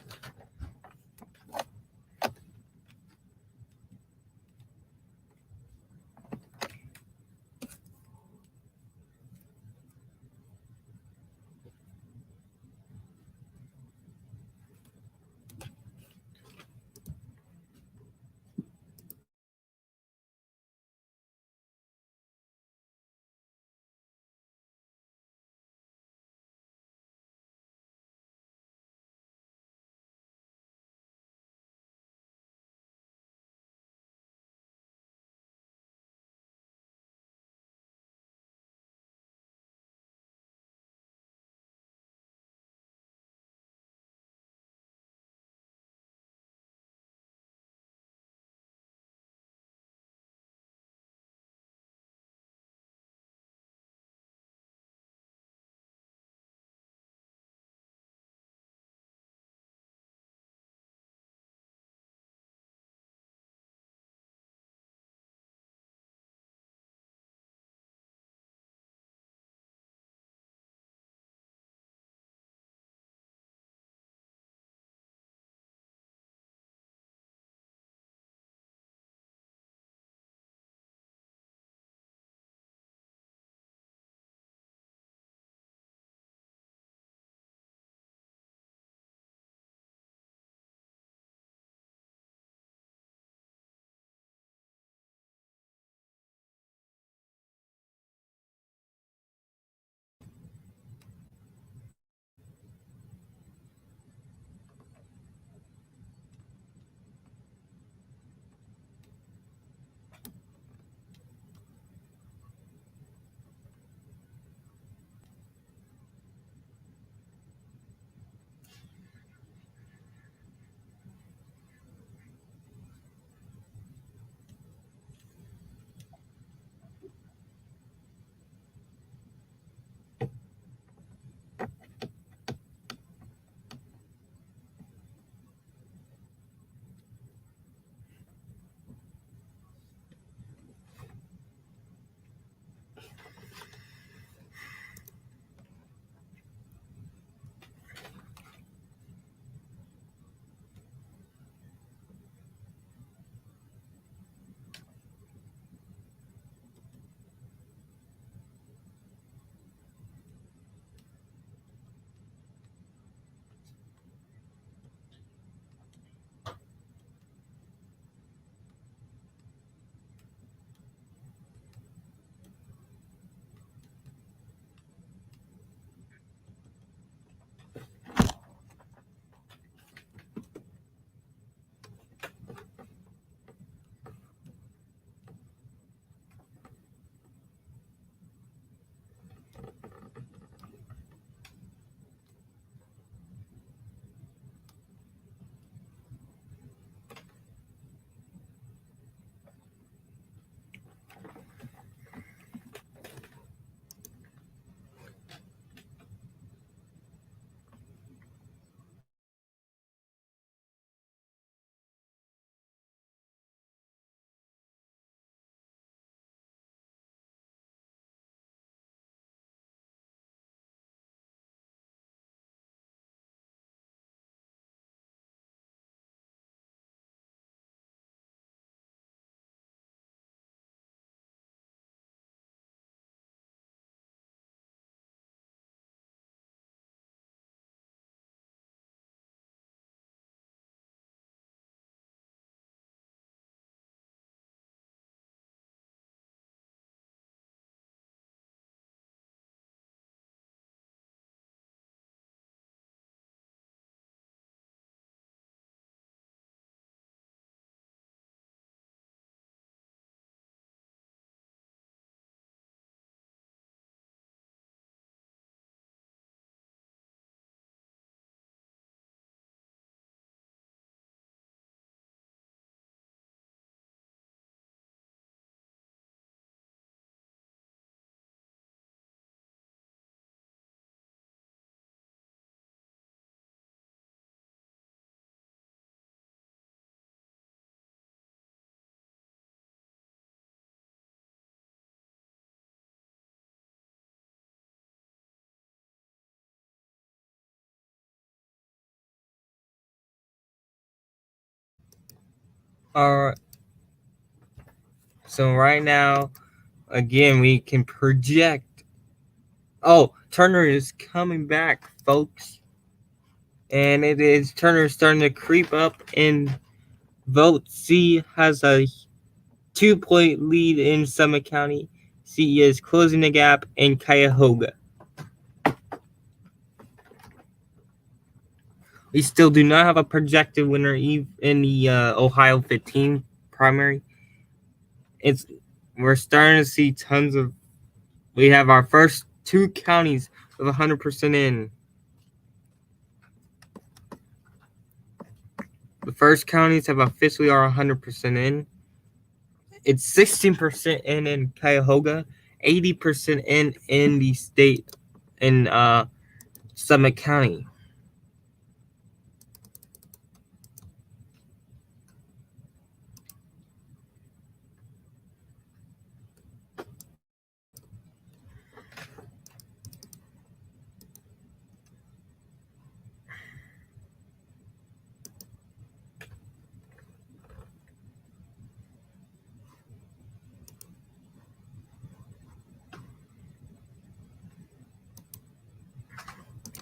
Alright. So right now, again, we can project. Oh, Turner is coming back, folks. And it is Turner starting to creep up in vote. C has a 2-point lead in Summit County. C is closing the gap in Cuyahoga. We still do not have a projected winner in the Ohio 15 primary. We're starting to see tons of. We have our first 2 counties with 100% in. The first counties have officially are 100% in. It's 16% in Cuyahoga, 80% in the state in Summit County.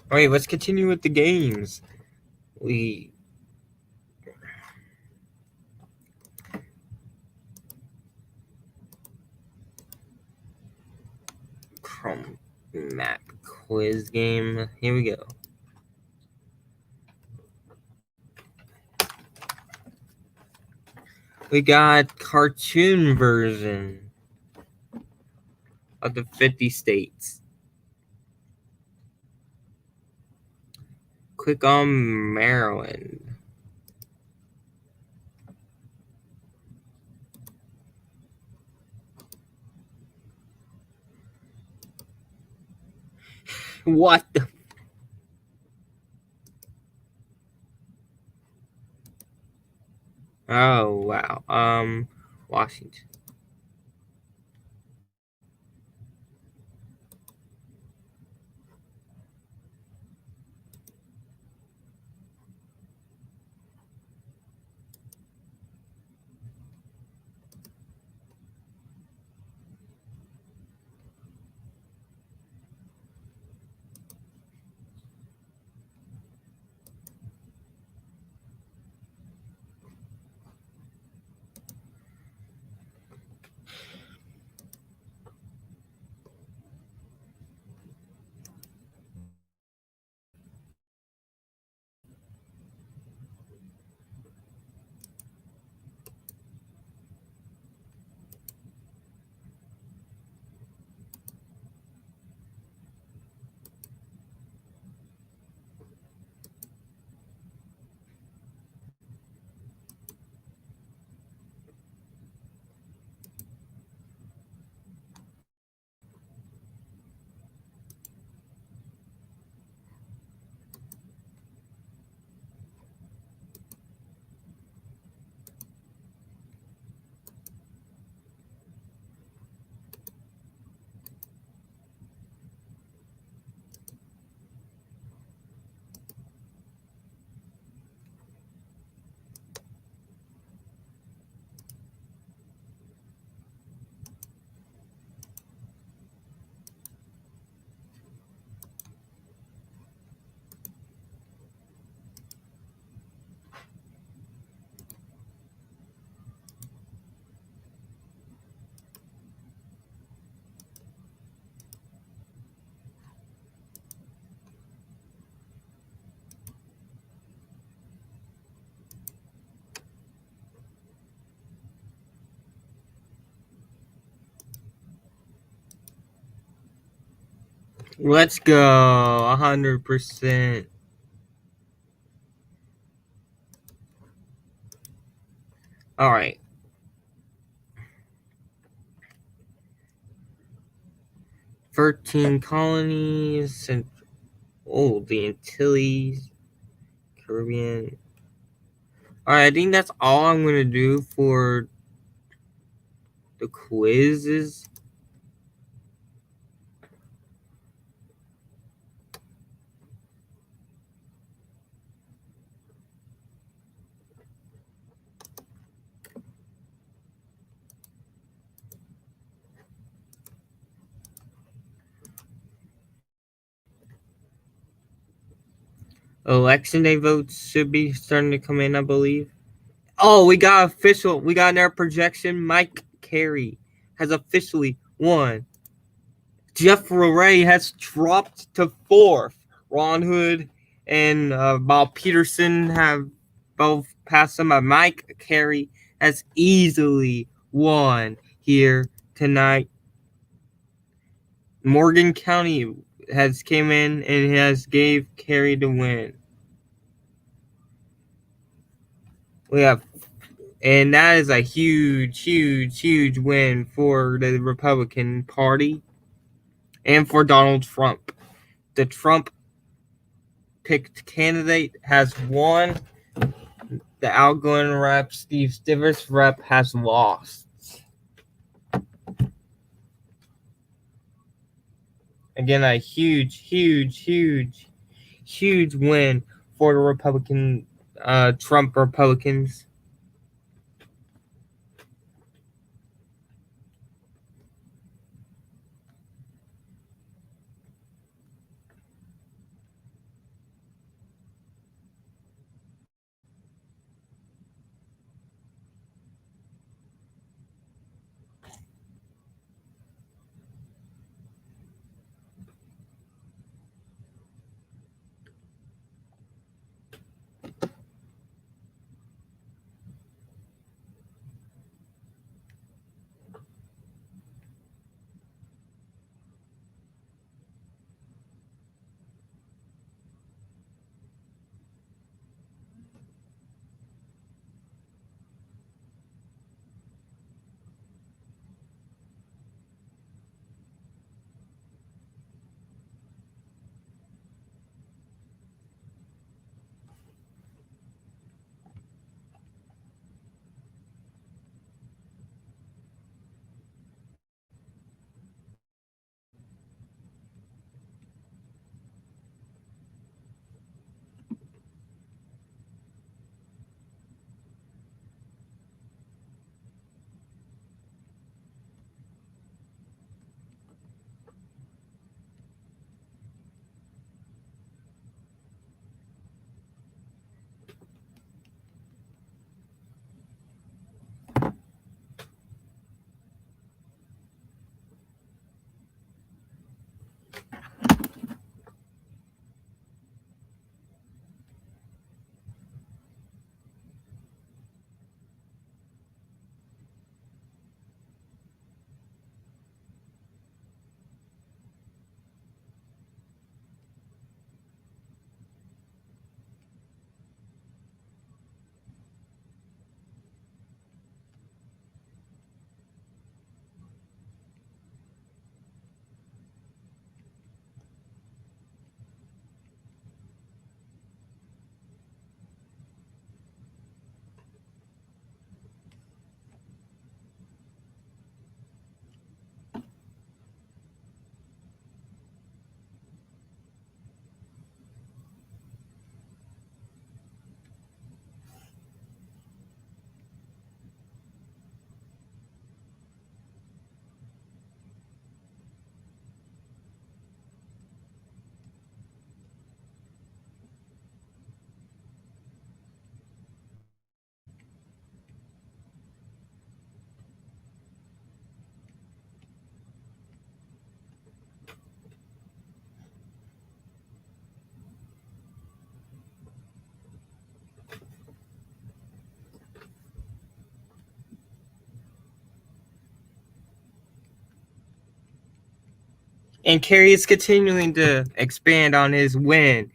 All right, let's continue with the games. We Chrome map quiz game. Here we go. We got cartoon version of the 50 states. Click on Maryland. What the? Oh, wow. Washington. Let's go. 100%. All right. "13 colonies and the Antilles, Caribbean." All right, I think that's all I'm gonna do for the quizzes. election day votes should be starting to come in, I believe. Oh, we got in our projection. Mike Carey has officially won. Jeff Ray has dropped to fourth. Ron Hood and Bob Peterson have both passed him. Mike Carey has easily won here tonight. Morgan County has came in and has gave Carey the win. We have, and that is a huge win for the Republican Party and for Donald Trump. The Trump picked candidate has won. The outgoing rep, Steve Stivers rep, has lost. Again, a huge win for the Republican, Trump Republicans. And Carey is continuing to expand on his win.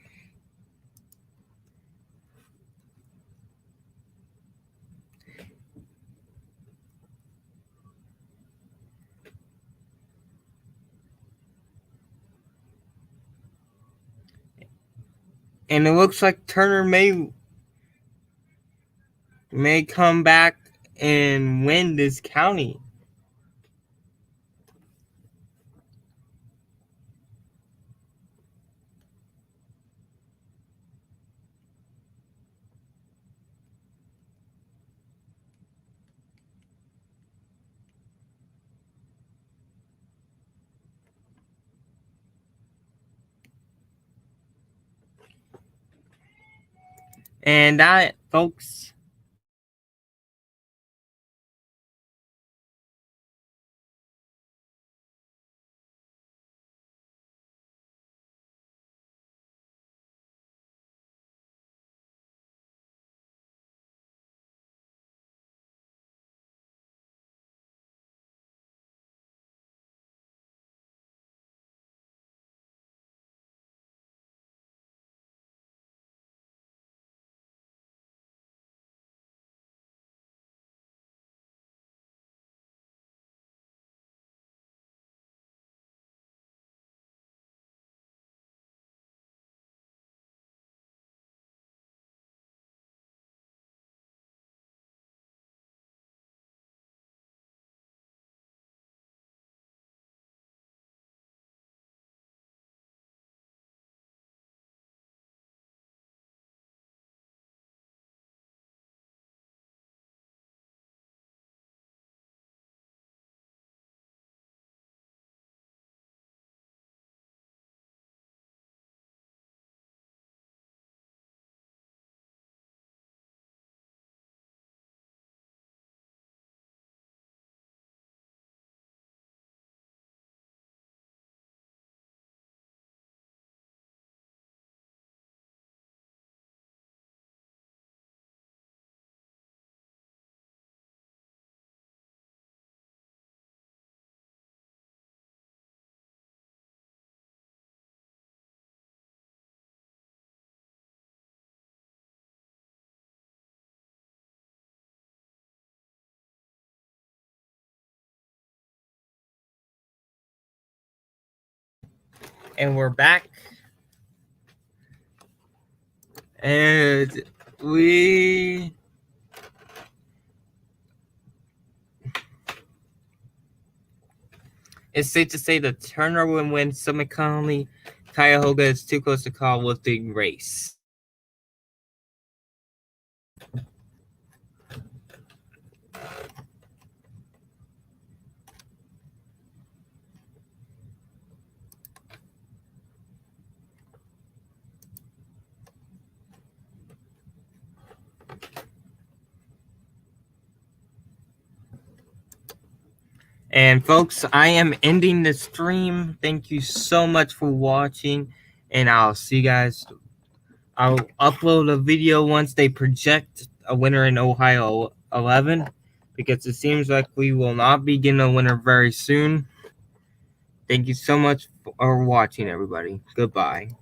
And it looks like Turner may come back and win this county. And that, folks. And we're back. And we it's safe to say the Turner will win Summit Conley. Cuyahoga is too close to call with the race. And folks, I am ending the stream. Thank you so much for watching, and I'll see you guys. I'll upload a video once they project a winner in Ohio 11, because it seems like we will not be getting a winner very soon. Thank you so much for watching, everybody. Goodbye.